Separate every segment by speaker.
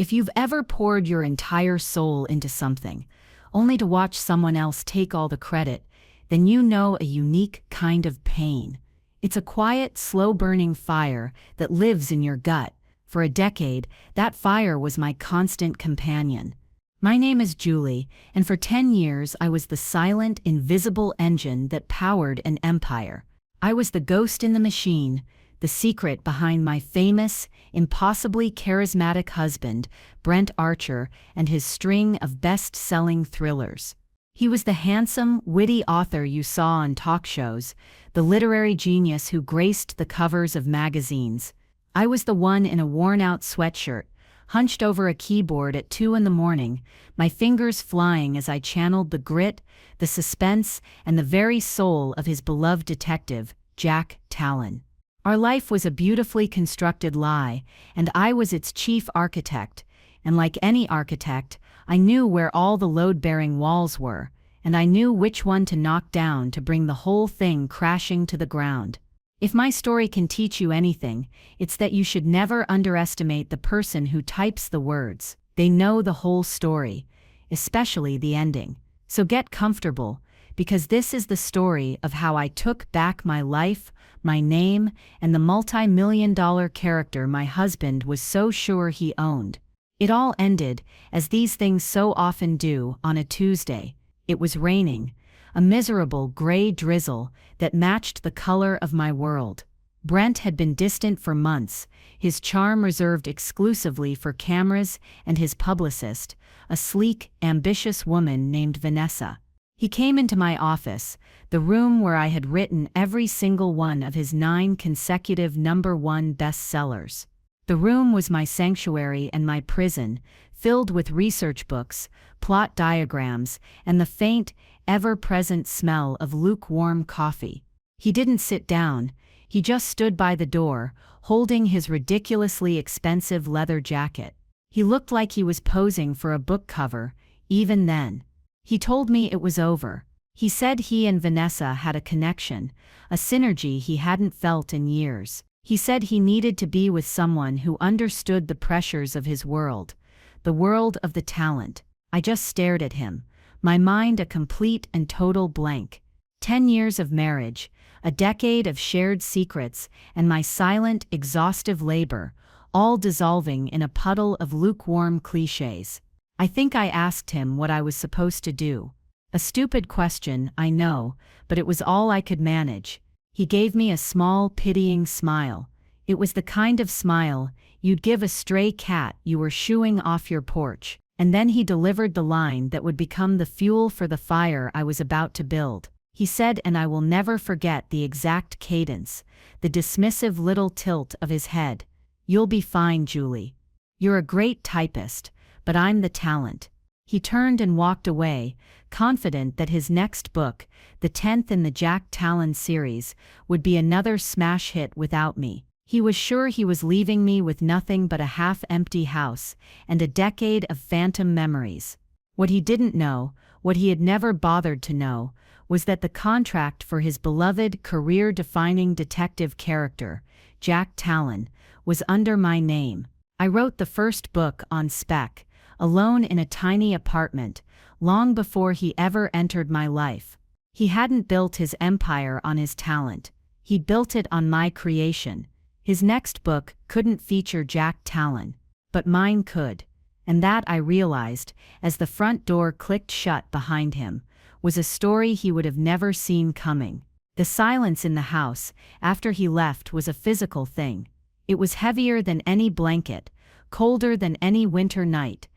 Speaker 1: If you've ever poured your entire soul into something, only to watch someone else take all the credit, then you know a unique kind of pain. It's a quiet, slow-burning fire that lives in your gut. For a decade, that fire was my constant companion. My name is Julie, and for 10 years I was the silent, invisible engine that powered an empire. I was the ghost in the machine, the secret behind my famous, impossibly charismatic husband, Brent Archer, and his string of best-selling thrillers. He was the handsome, witty author you saw on talk shows, the literary genius who graced the covers of magazines. I was the one in a worn-out sweatshirt, hunched over a keyboard at 2 a.m, my fingers flying as I channeled the grit, the suspense, and the very soul of his beloved detective, Jack Talon. Our life was a beautifully constructed lie, and I was its chief architect, and like any architect, I knew where all the load-bearing walls were, and I knew which one to knock down to bring the whole thing crashing to the ground. If my story can teach you anything, it's that you should never underestimate the person who types the words. They know the whole story, especially the ending. So get comfortable, because this is the story of how I took back my life, my name, and the multi-million-dollar character my husband was so sure he owned. It all ended, as these things so often do, on a Tuesday. It was raining, a miserable gray drizzle that matched the color of my world. Brent had been distant for months, his charm reserved exclusively for cameras and his publicist, a sleek, ambitious woman named Vanessa. He came into my office, the room where I had written every single one of his 9 consecutive #1 bestsellers. The room was my sanctuary and my prison, filled with research books, plot diagrams, and the faint, ever-present smell of lukewarm coffee. He didn't sit down, he just stood by the door, holding his ridiculously expensive leather jacket. He looked like he was posing for a book cover, even then. He told me it was over. He said he and Vanessa had a connection, a synergy he hadn't felt in years. He said he needed to be with someone who understood the pressures of his world, the world of the talent. I just stared at him, my mind a complete and total blank. 10 years of marriage, a decade of shared secrets, and my silent, exhaustive labor, all dissolving in a puddle of lukewarm cliches. I think I asked him what I was supposed to do. A stupid question, I know, but it was all I could manage. He gave me a small, pitying smile. It was the kind of smile you'd give a stray cat you were shooing off your porch. And then he delivered the line that would become the fuel for the fire I was about to build. He said, and I will never forget the exact cadence, the dismissive little tilt of his head, "You'll be fine, Julie. You're a great typist, but I'm the talent." He turned and walked away, confident that his next book, the 10th in the Jack Talon series, would be another smash hit without me. He was sure he was leaving me with nothing but a half-empty house and a decade of phantom memories. What he didn't know, what he had never bothered to know, was that the contract for his beloved career-defining detective character, Jack Talon, was under my name. I wrote the first book on spec, alone in a tiny apartment, long before he ever entered my life. He hadn't built his empire on his talent. He built it on my creation. His next book couldn't feature Jack Talon, but mine could. And that, I realized, as the front door clicked shut behind him, was a story he would have never seen coming. The silence in the house, after he left, was a physical thing. It was heavier than any blanket, colder than any winter night.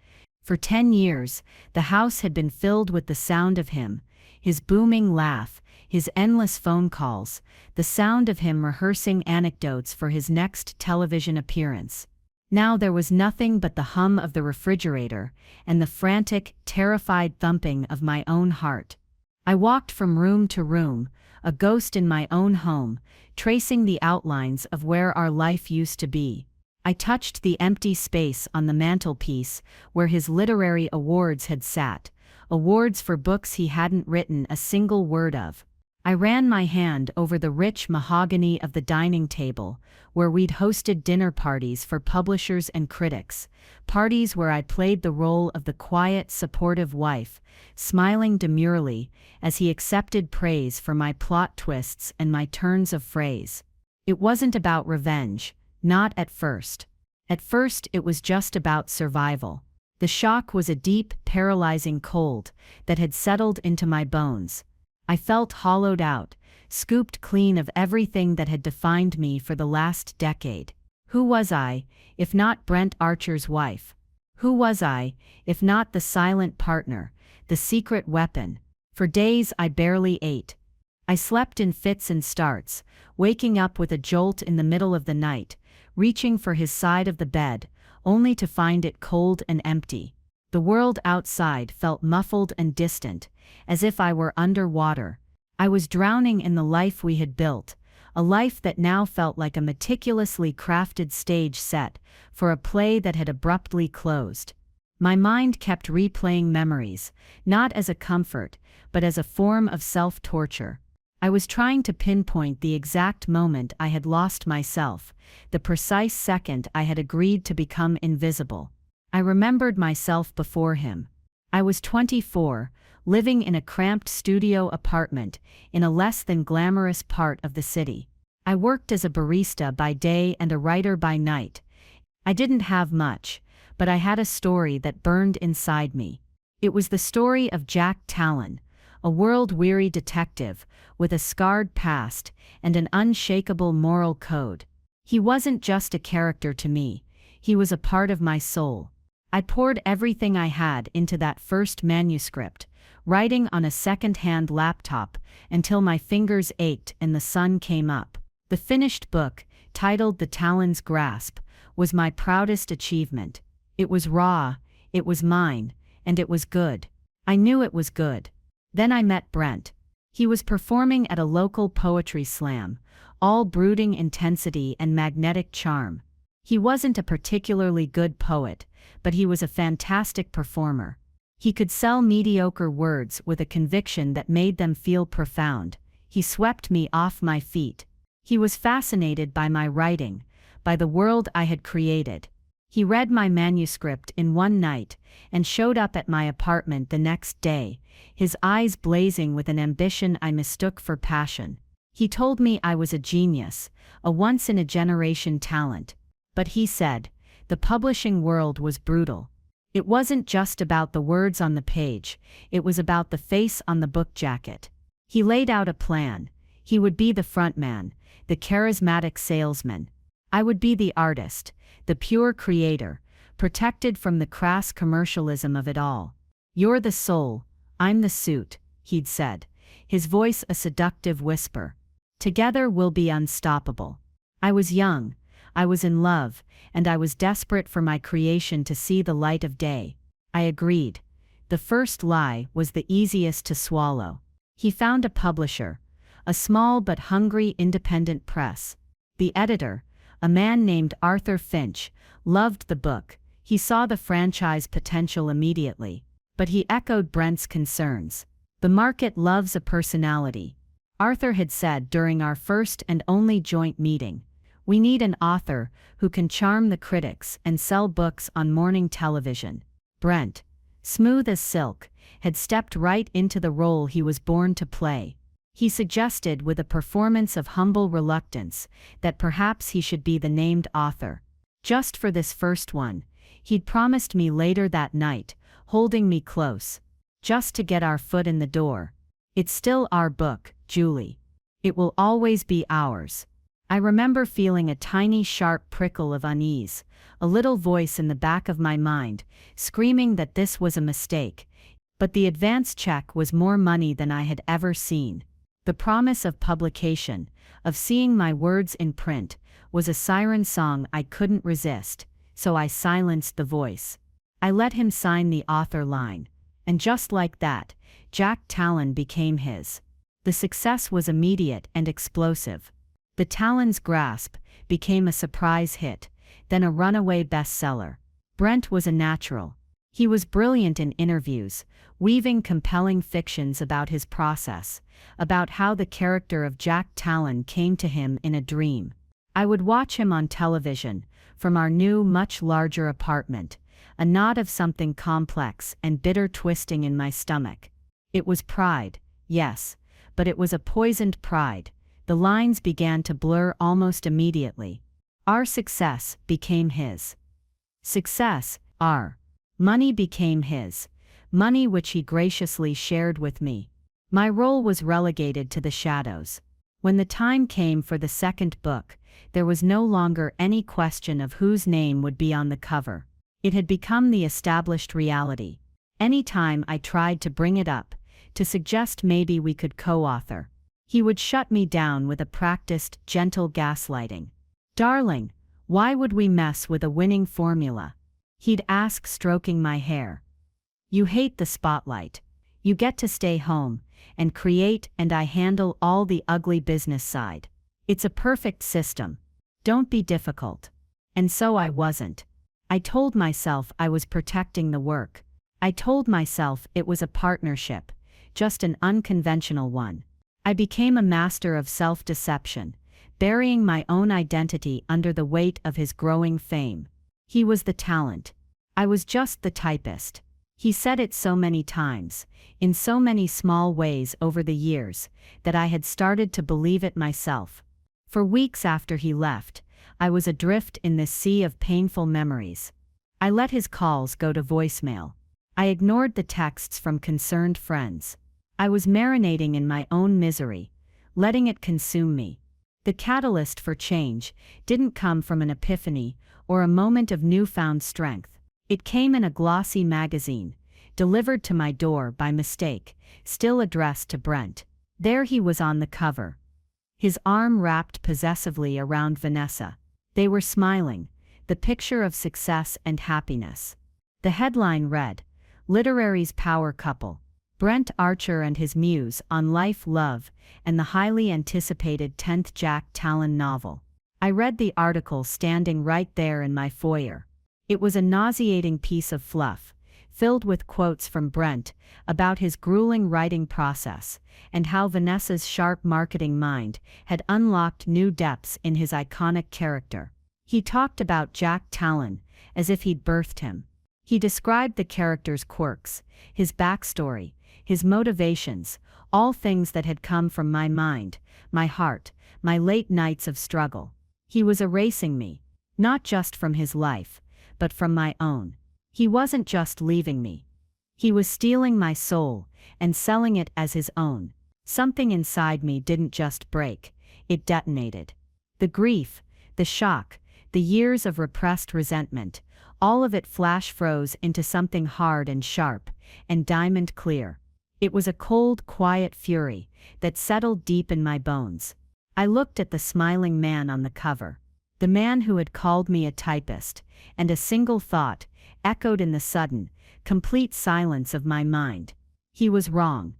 Speaker 1: For 10 years, the house had been filled with the sound of him, his booming laugh, his endless phone calls, the sound of him rehearsing anecdotes for his next television appearance. Now there was nothing but the hum of the refrigerator and the frantic, terrified thumping of my own heart. I walked from room to room, a ghost in my own home, tracing the outlines of where our life used to be. I touched the empty space on the mantelpiece where his literary awards had sat, awards for books he hadn't written a single word of. I ran my hand over the rich mahogany of the dining table, where we'd hosted dinner parties for publishers and critics, parties where I played the role of the quiet, supportive wife, smiling demurely as he accepted praise for my plot twists and my turns of phrase. It wasn't about revenge, not at first. At first it was just about survival. The shock was a deep, paralyzing cold that had settled into my bones. I felt hollowed out, scooped clean of everything that had defined me for the last decade. Who was I, if not Brent Archer's wife? Who was I, if not the silent partner, the secret weapon? For days I barely ate. I slept in fits and starts, waking up with a jolt in the middle of the night, reaching for his side of the bed, only to find it cold and empty. The world outside felt muffled and distant, as if I were underwater. I was drowning in the life we had built, a life that now felt like a meticulously crafted stage set for a play that had abruptly closed. My mind kept replaying memories, not as a comfort, but as a form of self-torture. I was trying to pinpoint the exact moment I had lost myself, the precise second I had agreed to become invisible. I remembered myself before him. I was 24, living in a cramped studio apartment in a less than glamorous part of the city. I worked as a barista by day and a writer by night. I didn't have much, but I had a story that burned inside me. It was the story of Jack Talon, a world-weary detective with a scarred past and an unshakable moral code. He wasn't just a character to me, he was a part of my soul. I poured everything I had into that first manuscript, writing on a second-hand laptop until my fingers ached and the sun came up. The finished book, titled The Talon's Grasp, was my proudest achievement. It was raw, it was mine, and it was good. I knew it was good. Then I met Brent. He was performing at a local poetry slam, all brooding intensity and magnetic charm. He wasn't a particularly good poet, but he was a fantastic performer. He could sell mediocre words with a conviction that made them feel profound. He swept me off my feet. He was fascinated by my writing, by the world I had created. He read my manuscript in one night and showed up at my apartment the next day, his eyes blazing with an ambition I mistook for passion. He told me I was a genius, a once-in-a-generation talent. But he said, the publishing world was brutal. It wasn't just about the words on the page, it was about the face on the book jacket. He laid out a plan. He would be the frontman, the charismatic salesman. I would be the artist, the pure creator, protected from the crass commercialism of it all. You're the soul, I'm the suit, he'd said, his voice a seductive whisper. Together we'll be unstoppable. I was young, I was in love, and I was desperate for my creation to see the light of day. I agreed. The first lie was the easiest to swallow. He found a publisher, a small but hungry independent press. The editor, a man named Arthur Finch, loved the book. He saw the franchise potential immediately. But he echoed Brent's concerns. The market loves a personality. Arthur had said during our first and only joint meeting, we need an author who can charm the critics and sell books on morning television. Brent, smooth as silk, had stepped right into the role he was born to play. He suggested with a performance of humble reluctance that perhaps he should be the named author. Just for this first one, he'd promised me later that night, holding me close. Just to get our foot in the door. It's still our book, Julie. It will always be ours. I remember feeling a tiny sharp prickle of unease, a little voice in the back of my mind, screaming that this was a mistake. But the advance check was more money than I had ever seen. The promise of publication, of seeing my words in print, was a siren song I couldn't resist, so I silenced the voice. I let him sign the author line. And just like that, Jack Talon became his. The success was immediate and explosive. The Talon's Grasp became a surprise hit, then a runaway bestseller. Brent was a natural. He was brilliant in interviews, weaving compelling fictions about his process, about how the character of Jack Talon came to him in a dream. I would watch him on television, from our new, much larger apartment, a knot of something complex and bitter twisting in my stomach. It was pride, yes, but it was a poisoned pride. The lines began to blur almost immediately. Our success became his. Success, our. Money became his. Money which he graciously shared with me. My role was relegated to the shadows. When the time came for the second book, there was no longer any question of whose name would be on the cover. It had become the established reality. Any time I tried to bring it up, to suggest maybe we could co-author, he would shut me down with a practiced, gentle gaslighting. "Darling, why would we mess with a winning formula?" He'd ask, stroking my hair. "You hate the spotlight. You get to stay home and create, and I handle all the ugly business side. It's a perfect system. Don't be difficult." And so I wasn't. I told myself I was protecting the work. I told myself it was a partnership, just an unconventional one. I became a master of self-deception, burying my own identity under the weight of his growing fame. He was the talent. I was just the typist. He said it so many times, in so many small ways over the years, that I had started to believe it myself. For weeks after he left, I was adrift in this sea of painful memories. I let his calls go to voicemail. I ignored the texts from concerned friends. I was marinating in my own misery, letting it consume me. The catalyst for change didn't come from an epiphany or a moment of newfound strength. It came in a glossy magazine, delivered to my door by mistake, still addressed to Brent. There he was on the cover, his arm wrapped possessively around Vanessa. They were smiling, the picture of success and happiness. The headline read, "Literary's Power Couple, Brent Archer and his muse on life, love, and the highly anticipated 10th Jack Talon novel." I read the article standing right there in my foyer. It was a nauseating piece of fluff, filled with quotes from Brent about his grueling writing process and how Vanessa's sharp marketing mind had unlocked new depths in his iconic character. He talked about Jack Talon as if he'd birthed him. He described the character's quirks, his backstory, his motivations, all things that had come from my mind, my heart, my late nights of struggle. He was erasing me, not just from his life, but from my own. He wasn't just leaving me. He was stealing my soul and selling it as his own. Something inside me didn't just break, it detonated. The grief, the shock, the years of repressed resentment, all of it flash froze into something hard and sharp, and diamond clear. It was a cold, quiet fury that settled deep in my bones. I looked at the smiling man on the cover, the man who had called me a typist, and a single thought echoed in the sudden, complete silence of my mind. He was wrong.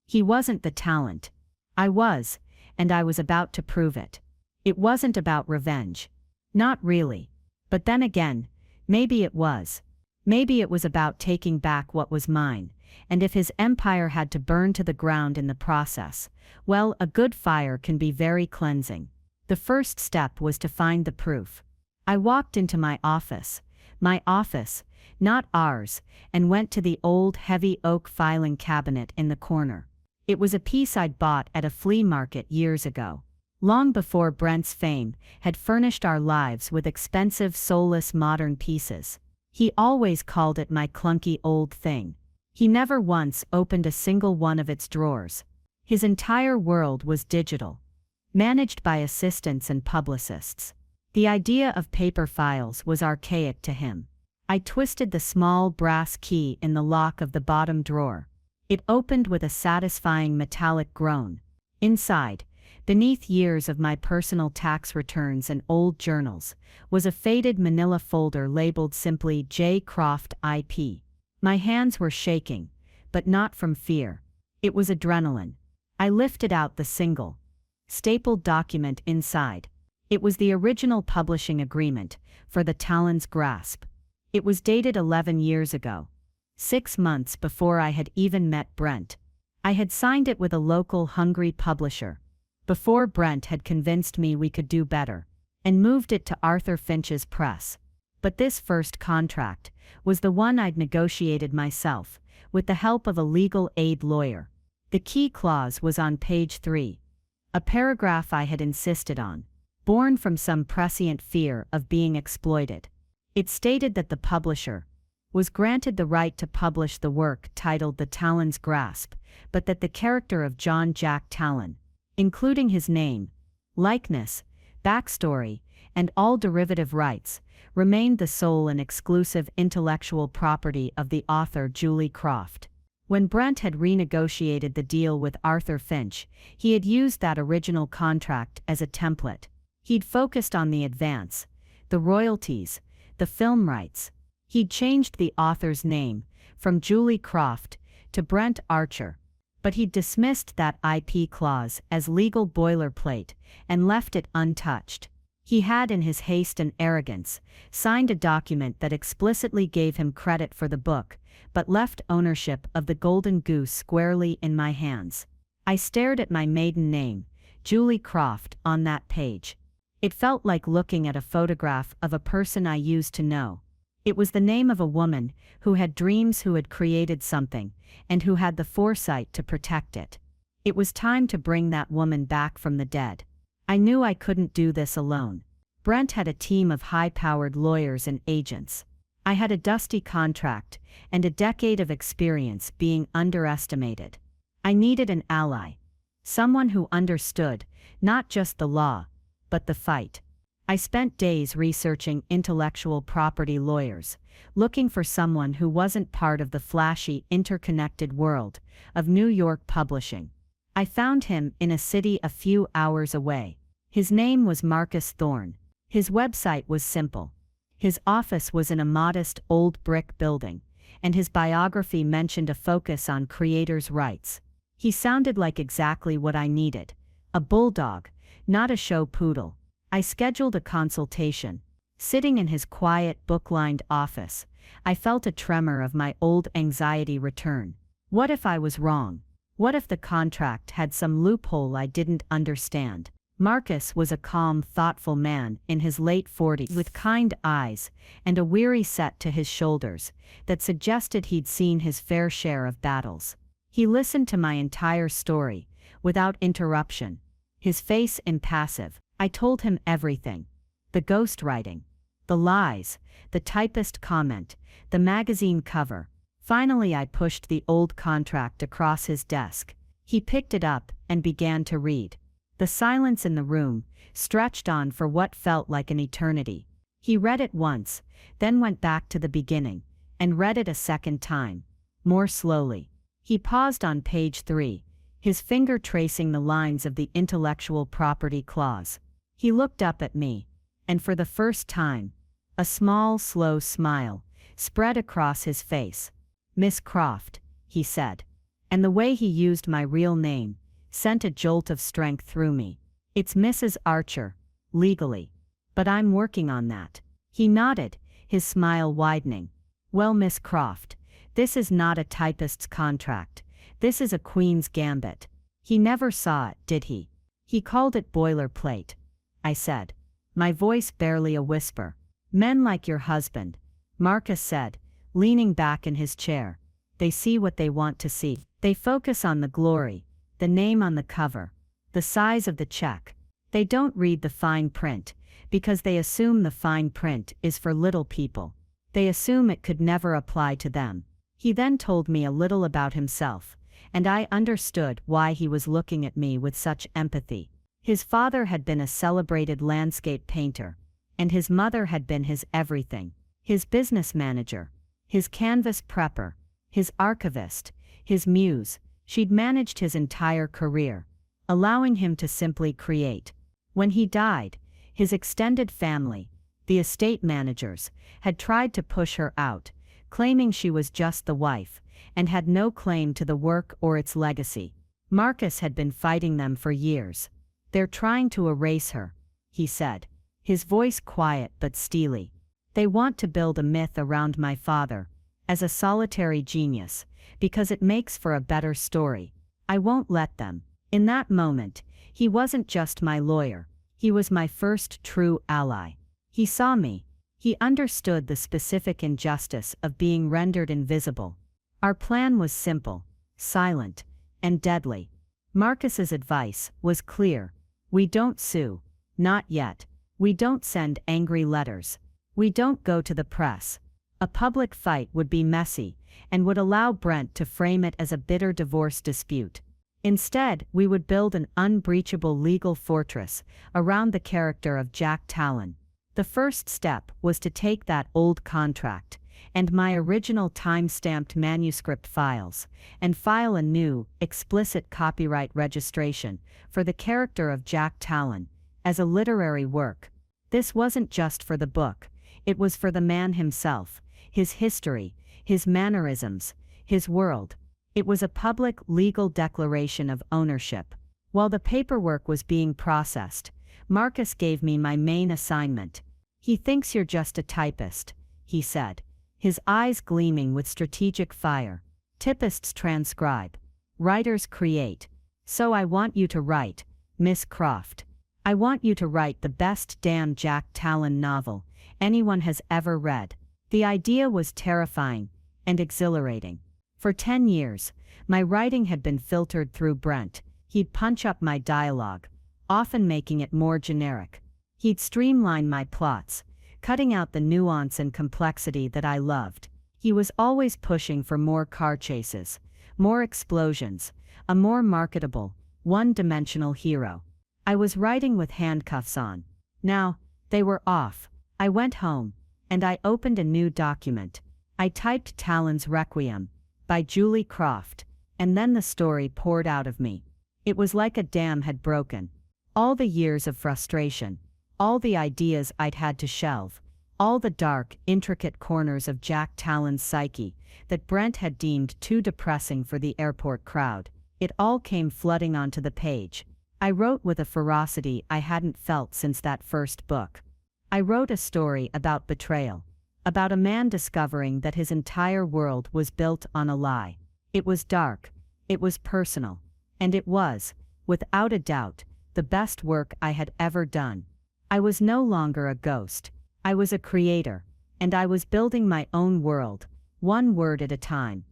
Speaker 1: He wasn't the talent. I was, and I was about to prove it. It wasn't about revenge. Not really. But then again, maybe it was. Maybe it was about taking back what was mine, and if his empire had to burn to the ground in the process, well, a good fire can be very cleansing. The first step was to find the proof. I walked into my office, not ours, and went to the old heavy oak filing cabinet in the corner. It was a piece I'd bought at a flea market years ago, long before Brent's fame had furnished our lives with expensive, soulless modern pieces. He always called it my clunky old thing. He never once opened a single one of its drawers. His entire world was digital, managed by assistants and publicists. The idea of paper files was archaic to him. I twisted the small brass key in the lock of the bottom drawer. It opened with a satisfying metallic groan. Inside, beneath years of my personal tax returns and old journals, was a faded manila folder labeled simply J. Croft IP. My hands were shaking, but not from fear. It was adrenaline. I lifted out the single, stapled document inside. It was the original publishing agreement for the Talon's Grasp. It was dated 11 years ago. 6 months before I had even met Brent. I had signed it with a local hungry publisher, before Brent had convinced me we could do better, and moved it to Arthur Finch's press. But this first contract was the one I'd negotiated myself, with the help of a legal aid lawyer. The key clause was on page 3, a paragraph I had insisted on, born from some prescient fear of being exploited. It stated that the publisher was granted the right to publish the work titled The Talon's Grasp, but that the character of John Jack Talon, including his name, likeness, backstory, and all derivative rights, remained the sole and exclusive intellectual property of the author Julie Croft. When Brent had renegotiated the deal with Arthur Finch, he had used that original contract as a template. He'd focused on the advance, the royalties, the film rights. He'd changed the author's name from Julie Croft to Brent Archer, but he'd dismissed that IP clause as legal boilerplate and left it untouched. He had, in his haste and arrogance, signed a document that explicitly gave him credit for the book, but left ownership of the golden goose squarely in my hands. I stared at my maiden name, Julie Croft, on that page. It felt like looking at a photograph of a person I used to know. It was the name of a woman who had dreams, who had created something, and who had the foresight to protect it. It was time to bring that woman back from the dead. I knew I couldn't do this alone. Brent had a team of high-powered lawyers and agents. I had a dusty contract and a decade of experience being underestimated. I needed an ally, someone who understood not just the law, but the fight. I spent days researching intellectual property lawyers, looking for someone who wasn't part of the flashy, interconnected world of New York publishing. I found him in a city a few hours away. His name was Marcus Thorne. His website was simple. His office was in a modest old brick building, and his biography mentioned a focus on creators' rights. He sounded like exactly what I needed. A bulldog, not a show poodle. I scheduled a consultation. Sitting in his quiet, book-lined office, I felt a tremor of my old anxiety return. What if I was wrong? What if the contract had some loophole I didn't understand? Marcus was a calm, thoughtful man in his late 40s, with kind eyes and a weary set to his shoulders that suggested he'd seen his fair share of battles. He listened to my entire story, without interruption, his face impassive. I told him everything. The ghostwriting, the lies, the typist comment, the magazine cover. Finally, I pushed the old contract across his desk. He picked it up and began to read. The silence in the room stretched on for what felt like an eternity. He read it once, then went back to the beginning, and read it a second time, more slowly. He paused on page 3, his finger tracing the lines of the intellectual property clause. He looked up at me, and for the first time, a small, slow smile spread across his face. "Miss Croft," he said, and the way he used my real name sent a jolt of strength through me. "It's Mrs. Archer, legally. But I'm working on that." He nodded, his smile widening. "Well, Miss Croft, this is not a typist's contract. This is a queen's gambit." He never saw it, did he? "He called it boilerplate," I said, my voice barely a whisper. "Men like your husband," Marcus said, leaning back in his chair. "They see what they want to see. They focus on the glory, the name on the cover, the size of the check. They don't read the fine print, because they assume the fine print is for little people. They assume it could never apply to them." He then told me a little about himself, and I understood why he was looking at me with such empathy. His father had been a celebrated landscape painter, and his mother had been his everything. His business manager, his canvas prepper, his archivist, his muse. She'd managed his entire career, allowing him to simply create. When he died, his extended family, the estate managers, had tried to push her out, claiming she was just the wife, and had no claim to the work or its legacy. Marcus had been fighting them for years. "They're trying to erase her," he said, his voice quiet but steely. "They want to build a myth around my father, as a solitary genius, because it makes for a better story. I won't let them. In that moment, he wasn't just my lawyer. He was my first true ally. He saw me. He understood the specific injustice of being rendered invisible. Our plan was simple, silent, and deadly. Marcus's advice was clear. We don't sue. Not yet. We don't send angry letters. We don't go to the press. A public fight would be messy and would allow Brent to frame it as a bitter divorce dispute. Instead, we would build an unbreachable legal fortress around the character of Jack Talon. The first step was to take that old contract and my original time-stamped manuscript files and file a new, explicit copyright registration for the character of Jack Talon as a literary work. This wasn't just for the book, it was for the man himself, his history, his mannerisms, his world. It was a public legal declaration of ownership. While the paperwork was being processed, Marcus gave me my main assignment. "He thinks you're just a typist," he said, his eyes gleaming with strategic fire. "Typists transcribe. Writers create. So I want you to write, Miss Croft. I want you to write the best damn Jack Talon novel anyone has ever read." The idea was terrifying and exhilarating. For 10 years, my writing had been filtered through Brent. He'd punch up my dialogue, often making it more generic. He'd streamline my plots, cutting out the nuance and complexity that I loved. He was always pushing for more car chases, more explosions, a more marketable, one-dimensional hero. I was writing with handcuffs on. Now, they were off. I went home, and I opened a new document. I typed Talon's Requiem, by Julie Croft, and then the story poured out of me. It was like a dam had broken. All the years of frustration, all the ideas I'd had to shelve, all the dark, intricate corners of Jack Talon's psyche that Brent had deemed too depressing for the airport crowd, it all came flooding onto the page. I wrote with a ferocity I hadn't felt since that first book. I wrote a story about betrayal, about a man discovering that his entire world was built on a lie. It was dark, it was personal, and it was, without a doubt, the best work I had ever done. I was no longer a ghost. I was a creator, and I was building my own world, one word at a time.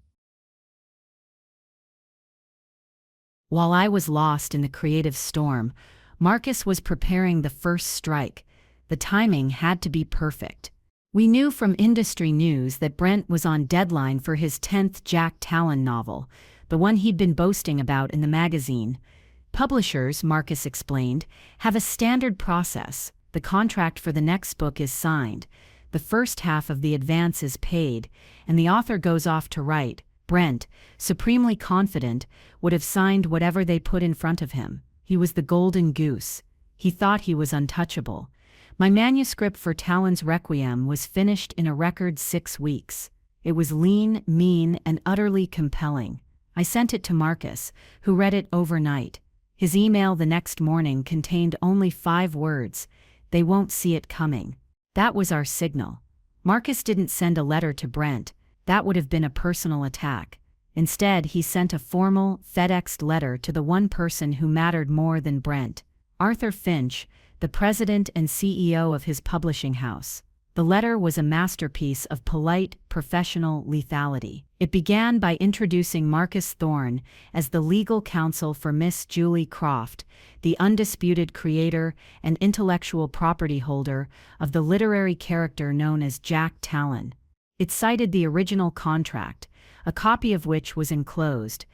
Speaker 2: While I was lost in the creative storm, Marcus was preparing the first strike. The timing had to be perfect. We knew from industry news that Brent was on deadline for his 10th Jack Talon novel, the one he'd been boasting about in the magazine. Publishers, Marcus explained, have a standard process. The contract for the next book is signed, the first half of the advance is paid, and the author goes off to write. Brent, supremely confident, would have signed whatever they put in front of him. He was the golden goose. He thought he was untouchable. My manuscript for Talon's Requiem was finished in a record 6 weeks. It was lean, mean, and utterly compelling. I sent it to Marcus, who read it overnight. His email the next morning contained only 5 words: "They won't see it coming." That was our signal. Marcus didn't send a letter to Brent. That would have been a personal attack. Instead, he sent a formal, FedExed letter to the one person who mattered more than Brent, Arthur Finch, the president and CEO of his publishing house. The letter was a masterpiece of polite, professional lethality. It began by introducing Marcus Thorne as the legal counsel for Miss Julie Croft, the undisputed creator and intellectual property holder of the literary character known as Jack Talon. It cited the original contract, a copy of which was enclosed.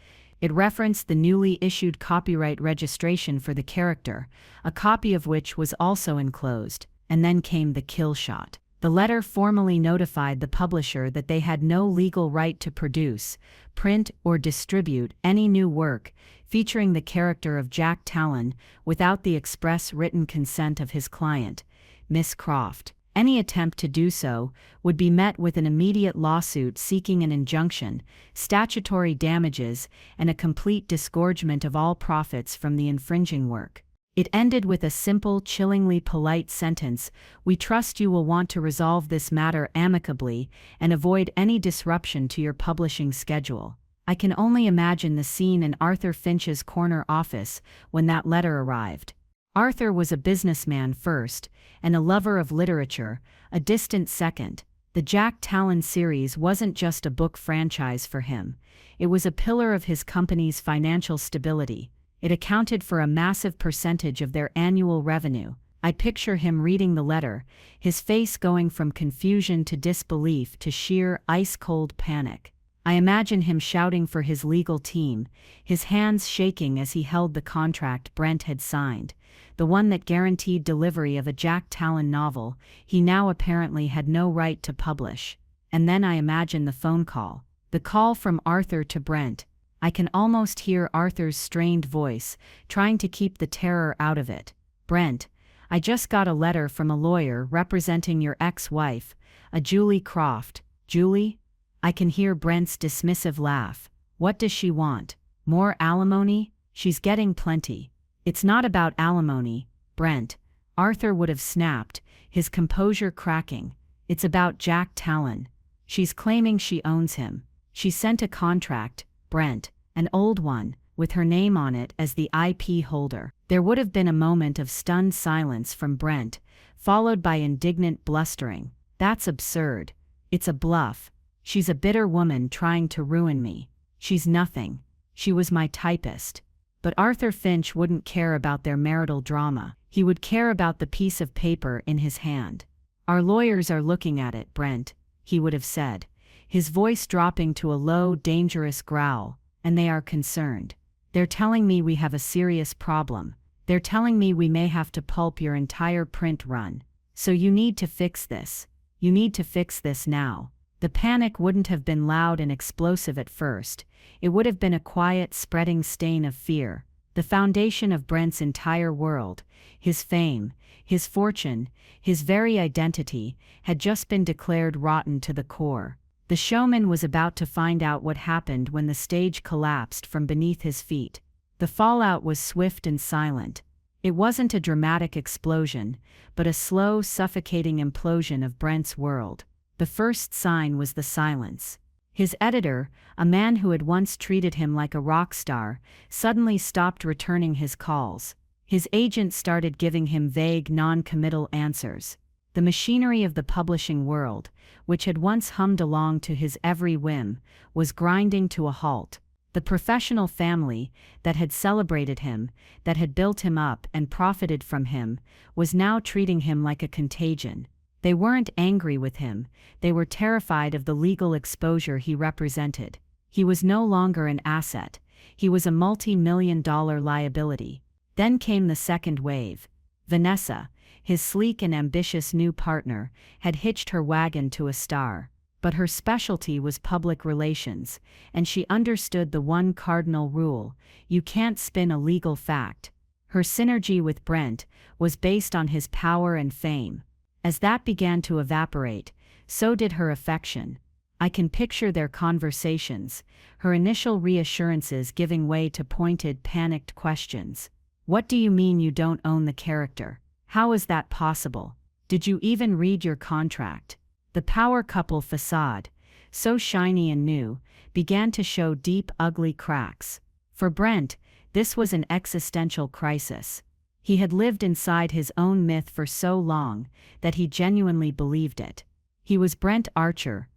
Speaker 2: It referenced the newly issued copyright registration for the character, a copy of which was also enclosed, and then came the kill shot. The letter formally notified the publisher that they had no legal right to produce, print, or distribute any new work featuring the character of Jack Talon without the express written consent of his client, Miss Croft. Any attempt to do so would be met with an immediate lawsuit seeking an injunction, statutory damages, and a complete disgorgement of all profits from the infringing work. It ended with a simple, chillingly polite sentence: "We trust you will want to resolve this matter amicably and avoid any disruption to your publishing schedule." I can only imagine the scene in Arthur Finch's corner office when that letter arrived. Arthur was a businessman first, and a lover of literature, a distant second. The Jack Talon series wasn't just a book franchise for him. It was a pillar of his company's financial stability. It accounted for a massive percentage of their annual revenue. I picture him reading the letter, his face going from confusion to disbelief to sheer ice-cold panic. I imagine him shouting for his legal team, his hands shaking as he held the contract Brent had signed, the one that guaranteed delivery of a Jack Talon novel he now apparently had no right to publish. And then I imagine the phone call. The call from Arthur to Brent. I can almost hear Arthur's strained voice, trying to keep the terror out of it. "Brent, I just got a letter from a lawyer representing your ex-wife, a Julie Croft." "Julie?" I can hear Brent's dismissive laugh. "What does she want? More alimony? She's getting plenty." "It's not about alimony, Brent," Arthur would have snapped, his composure cracking. "It's about Jack Talon. She's claiming she owns him. She sent a contract, Brent, an old one, with her name on it as the IP holder." There would have been a moment of stunned silence from Brent, followed by indignant blustering. "That's absurd. It's a bluff. She's a bitter woman trying to ruin me. She's nothing. She was my typist." But Arthur Finch wouldn't care about their marital drama. He would care about the piece of paper in his hand. "Our lawyers are looking at it, Brent," he would have said, his voice dropping to a low, dangerous growl, "and they are concerned. They're telling me we have a serious problem. They're telling me we may have to pulp your entire print run. So you need to fix this. You need to fix this now." The panic wouldn't have been loud and explosive at first. It would have been a quiet, spreading stain of fear. The foundation of Brent's entire world, his fame, his fortune, his very identity, had just been declared rotten to the core. The showman was about to find out what happened when the stage collapsed from beneath his feet. The fallout was swift and silent. It wasn't a dramatic explosion, but a slow, suffocating implosion of Brent's world. The first sign was the silence. His editor, a man who had once treated him like a rock star, suddenly stopped returning his calls. His agent started giving him vague, non-committal answers. The machinery of the publishing world, which had once hummed along to his every whim, was grinding to a halt. The professional family that had celebrated him, that had built him up and profited from him, was now treating him like a contagion. They weren't angry with him, they were terrified of the legal exposure he represented. He was no longer an asset, he was a multi-million-dollar liability. Then came the second wave. Vanessa, his sleek and ambitious new partner, had hitched her wagon to a star. But her specialty was public relations, and she understood the one cardinal rule: you can't spin a legal fact. Her synergy with Brent was based on his power and fame. As that began to evaporate, so did her affection. I can picture their conversations, her initial reassurances giving way to pointed, panicked questions. "What do you mean you don't own the character? How is that possible? Did you even read your contract?" The power couple facade, so shiny and new, began to show deep, ugly cracks. For Brent, this was an existential crisis. He had lived inside his own myth for so long that he genuinely believed it. He was Brent Archer,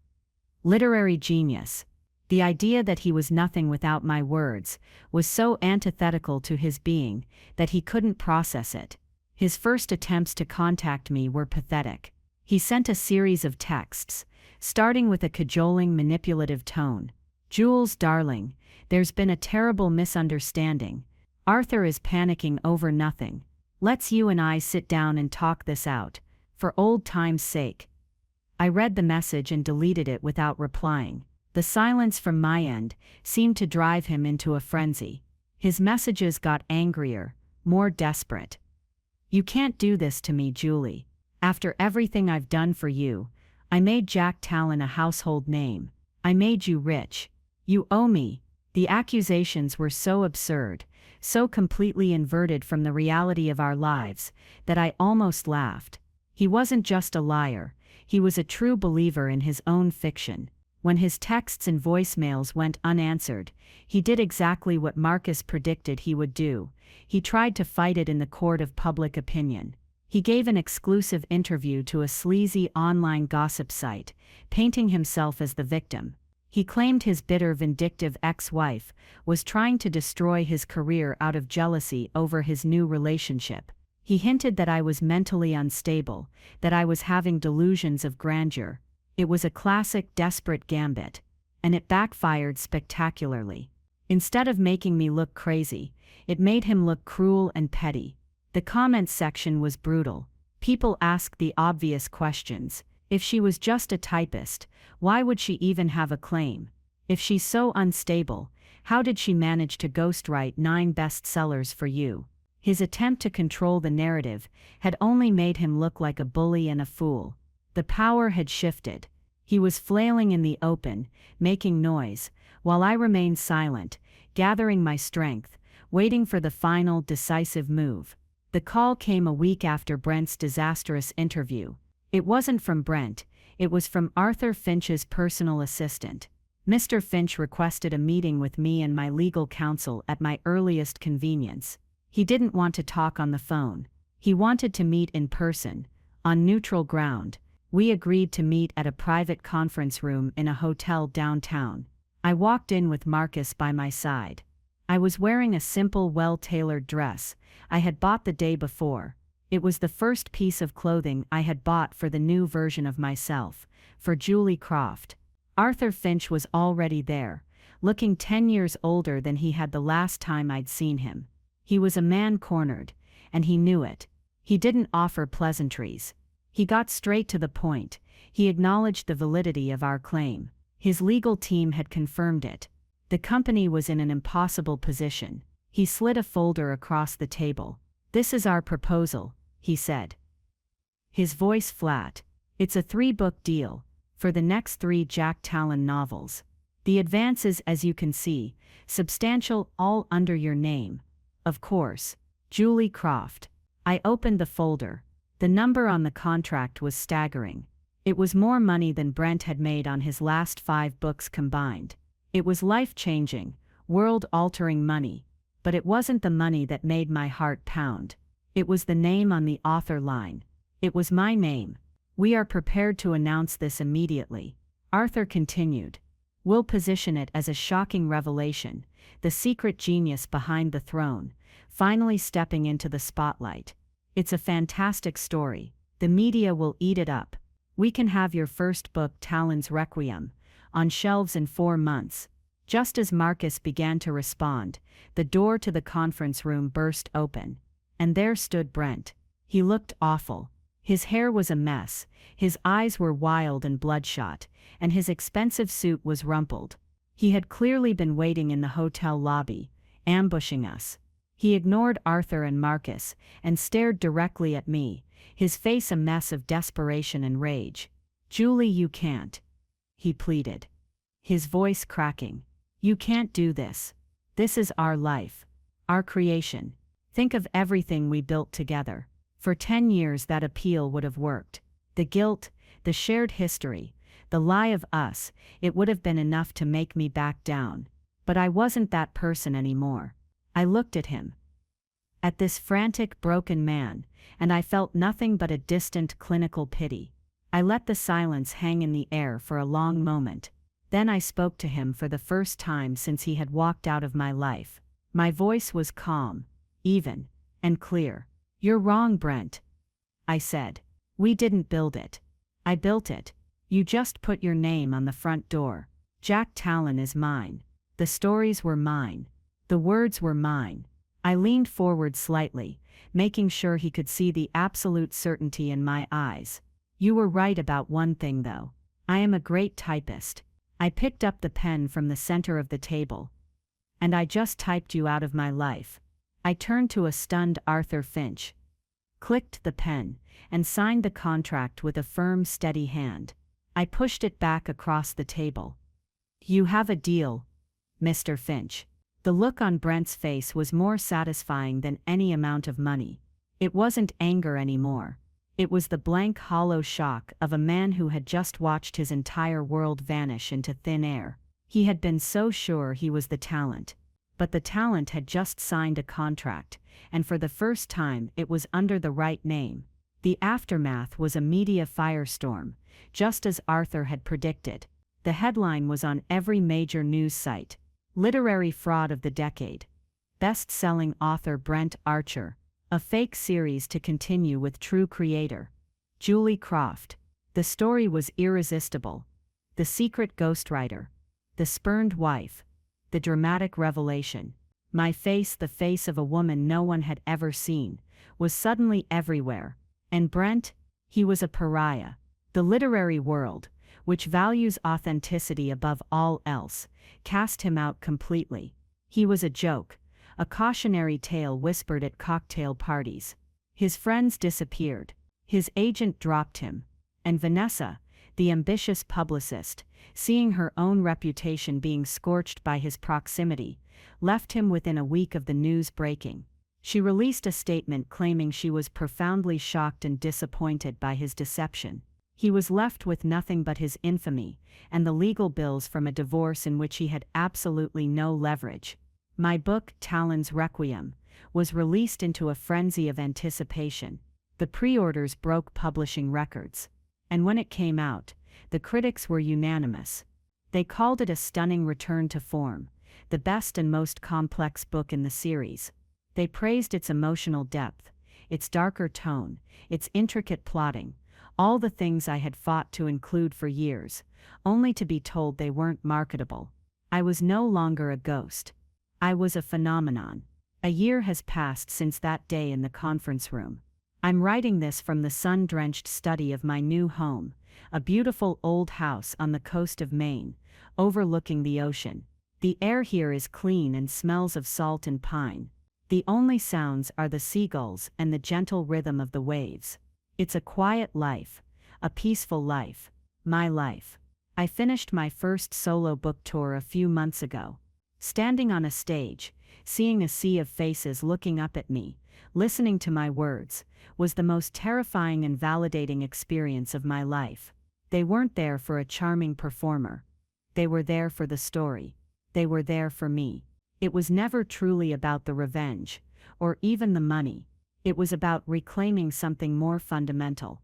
Speaker 2: literary genius. The idea that he was nothing without my words was so antithetical to his being that he couldn't process it. His first attempts to contact me were pathetic. He sent a series of texts, starting with a cajoling, manipulative tone. "Jules, darling, there's been a terrible misunderstanding. Arthur is panicking over nothing. Let's you and I sit down and talk this out, for old time's sake." I read the message and deleted it without replying. The silence from my end seemed to drive him into a frenzy. His messages got angrier, more desperate. "You can't do this to me, Julie. After everything I've done for you, I made Jack Talon a household name. I made you rich. You owe me." The accusations were so absurd, so completely inverted from the reality of our lives, that I almost laughed. He wasn't just a liar, he was a true believer in his own fiction. When his texts and voicemails went unanswered, he did exactly what Marcus predicted he would do. He tried to fight it in the court of public opinion. He gave an exclusive interview to a sleazy online gossip site, painting himself as the victim. He claimed his bitter, vindictive ex-wife was trying to destroy his career out of jealousy over his new relationship. He hinted that I was mentally unstable, that I was having delusions of grandeur. It was a classic desperate gambit, and it backfired spectacularly. Instead of making me look crazy, it made him look cruel and petty. The comments section was brutal. People asked the obvious questions. If she was just a typist, why would she even have a claim? If she's so unstable, how did she manage to ghostwrite 9 bestsellers for you? His attempt to control the narrative had only made him look like a bully and a fool. The power had shifted. He was flailing in the open, making noise, while I remained silent, gathering my strength, waiting for the final, decisive move. The call came a week after Brent's disastrous interview. It wasn't from Brent, it was from Arthur Finch's personal assistant. Mr. Finch requested a meeting with me and my legal counsel at my earliest convenience. He didn't want to talk on the phone. He wanted to meet in person, on neutral ground. We agreed to meet at a private conference room in a hotel downtown. I walked in with Marcus by my side. I was wearing a simple, well-tailored dress I had bought the day before. It was the first piece of clothing I had bought for the new version of myself, for Julie Croft. Arthur Finch was already there, looking 10 years older than he had the last time I'd seen him. He was a man cornered, and he knew it. He didn't offer pleasantries. He got straight to the point. He acknowledged the validity of our claim. His legal team had confirmed it. The company was in an impossible position. He slid a folder across the table. "This is our proposal," he said. His voice flat. "It's a 3-book deal, for the next 3 Jack Talon novels. The advances, as you can see, substantial, all under your name. Of course, Julie Croft." I opened the folder. The number on the contract was staggering. It was more money than Brent had made on his last 5 books combined. It was life-changing, world-altering money, but it wasn't the money that made my heart pound. It was the name on the author line. It was my name. "We are prepared to announce this immediately," Arthur continued. "We'll position it as a shocking revelation, the secret genius behind the throne, finally stepping into the spotlight. It's a fantastic story. The media will eat it up. We can have your first book, Talon's Requiem, on shelves in 4 months." Just as Marcus began to respond, the door to the conference room burst open. And there stood Brent. He looked awful. His hair was a mess, his eyes were wild and bloodshot, and his expensive suit was rumpled. He had clearly been waiting in the hotel lobby, ambushing us. He ignored Arthur and Marcus, and stared directly at me, his face a mess of desperation and rage. "Julie, you can't," he pleaded, his voice cracking. "You can't do this. This is our life, our creation. Think of everything we built together. For 10 years that appeal would have worked. The guilt, the shared history, the lie of us, it would have been enough to make me back down. But I wasn't that person anymore." I looked at him, at this frantic, broken man, and I felt nothing but a distant, clinical pity. I let the silence hang in the air for a long moment. Then I spoke to him for the first time since he had walked out of my life. My voice was calm, even, and clear. "You're wrong, Brent," I said. "We didn't build it. I built it. You just put your name on the front door. Jack Talon is mine. The stories were mine. The words were mine." I leaned forward slightly, making sure he could see the absolute certainty in my eyes. "You were right about one thing, though. I am a great typist. I picked up the pen from the center of the table. And I just typed you out of my life." I turned to a stunned Arthur Finch, clicked the pen, and signed the contract with a firm, steady hand. I pushed it back across the table. "You have a deal, Mr. Finch." The look on Brent's face was more satisfying than any amount of money. It wasn't anger anymore. It was the blank, hollow shock of a man who had just watched his entire world vanish into thin air. He had been so sure he was the talent. But the talent had just signed a contract, and for the first time it was under the right name. The aftermath was a media firestorm, just as Arthur had predicted. The headline was on every major news site. Literary fraud of the decade. Best-selling author Brent Archer. A fake series to continue with true creator. Julie Croft. The story was irresistible. The secret ghostwriter. The spurned wife. The dramatic revelation. My face, the face of a woman no one had ever seen, was suddenly everywhere. And Brent? He was a pariah. The literary world, which values authenticity above all else, cast him out completely. He was a joke, a cautionary tale whispered at cocktail parties. His friends disappeared. His agent dropped him. And Vanessa, the ambitious publicist, seeing her own reputation being scorched by his proximity, left him within a week of the news breaking. She released a statement claiming she was profoundly shocked and disappointed by his deception. He was left with nothing but his infamy, and the legal bills from a divorce in which he had absolutely no leverage. My book, Talon's Requiem, was released into a frenzy of anticipation. The pre-orders broke publishing records. And when it came out, the critics were unanimous. They called it a stunning return to form, the best and most complex book in the series. They praised its emotional depth, its darker tone, its intricate plotting, all the things I had fought to include for years, only to be told they weren't marketable. I was no longer a ghost. I was a phenomenon. A year has passed since that day in the conference room. I'm writing this from the sun-drenched study of my new home, a beautiful old house on the coast of Maine, overlooking the ocean. The air here is clean and smells of salt and pine. The only sounds are the seagulls and the gentle rhythm of the waves. It's a quiet life, a peaceful life, my life. I finished my first solo book tour a few months ago. Standing on a stage, seeing a sea of faces looking up at me, listening to my words, was the most terrifying and validating experience of my life. They weren't there for a charming performer. They were there for the story. They were there for me. It was never truly about the revenge, or even the money. It was about reclaiming something more fundamental.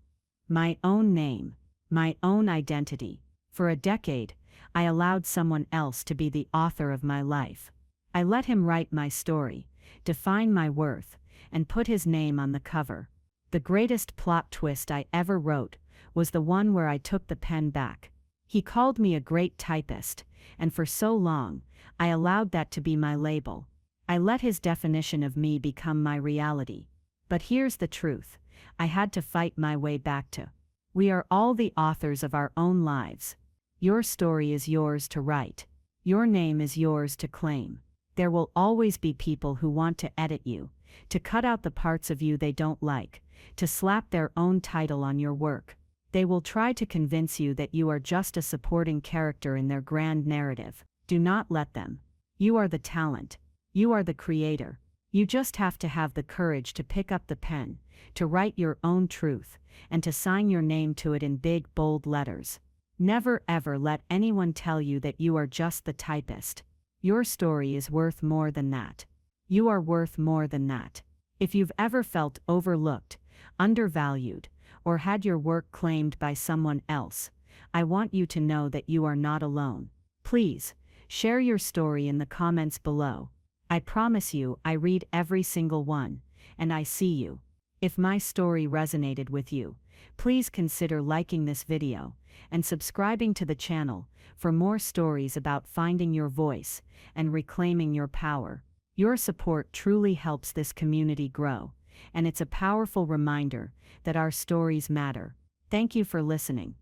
Speaker 2: My own name, my own identity. For a decade, I allowed someone else to be the author of my life. I let him write my story, define my worth, and put his name on the cover. The greatest plot twist I ever wrote was the one where I took the pen back. He called me a great typist, and for so long, I allowed that to be my label. I let his definition of me become my reality. But here's the truth. I had to fight my way back to. We are all the authors of our own lives. Your story is yours to write. Your name is yours to claim. There will always be people who want to edit you, to cut out the parts of you they don't like, to slap their own title on your work. They will try to convince you that you are just a supporting character in their grand narrative. Do not let them. You are the talent. You are the creator. You just have to have the courage to pick up the pen, to write your own truth, and to sign your name to it in big, bold letters. Never ever let anyone tell you that you are just the typist. Your story is worth more than that. You are worth more than that. If you've ever felt overlooked, undervalued, or had your work claimed by someone else, I want you to know that you are not alone. Please, share your story in the comments below. I promise you I read every single one, and I see you. If my story resonated with you, please consider liking this video and subscribing to the channel for more stories about finding your voice and reclaiming your power. Your support truly helps this community grow, and it's a powerful reminder that our stories matter. Thank you for listening.